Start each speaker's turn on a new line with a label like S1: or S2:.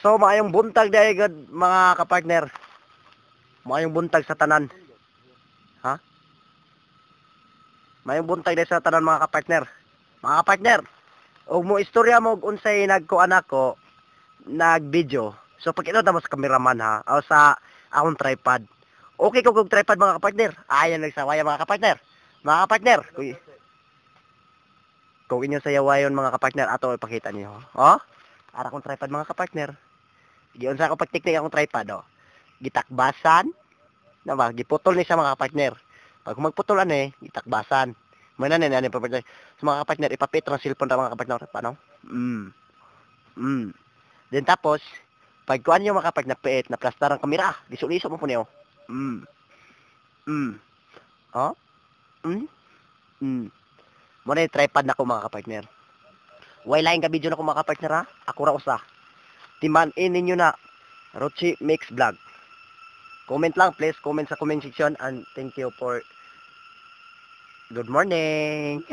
S1: So maayong buntag dahil gud mga kapartner. Maayong buntag sa tanan. Ha? Maayong buntag dahil sa tanan mga kapartner. Mga kapartner, og mo istorya mo og unsay nagkuan ako nag-video. So pag ito mo sa cameraman ha, o sa akong tripod. Okay ko kog tripod mga kapartner. Ayan nagsawaya mga kapartner. Mga kapartner, kung inyo sayawayon mga kapartner ato ipakita niyo. Oh? Ara kong tripod mga kapartner. Giyon sa ako pagtiknik akong tripod oh. Gitakbasan, na ba? Giputol ni sa mga kapartner. Pag magputol ani, gitakbasan. May na ani partner. Sa mga kapartner ipapit ang cellphone ra mga kapartner paano? Then tapos pag kuan niyo mga kapartner piit na plaster ang kamera, liso-liso mo po niyo. Oh? Muna yung tripod na ko mga kapartner. Way lain ka video na ko mga kapartner ha. Ako ra usa. Timan-in ninyo na Rochi Mix Vlog. Comment lang please. Comment sa comment section. And thank you for good morning.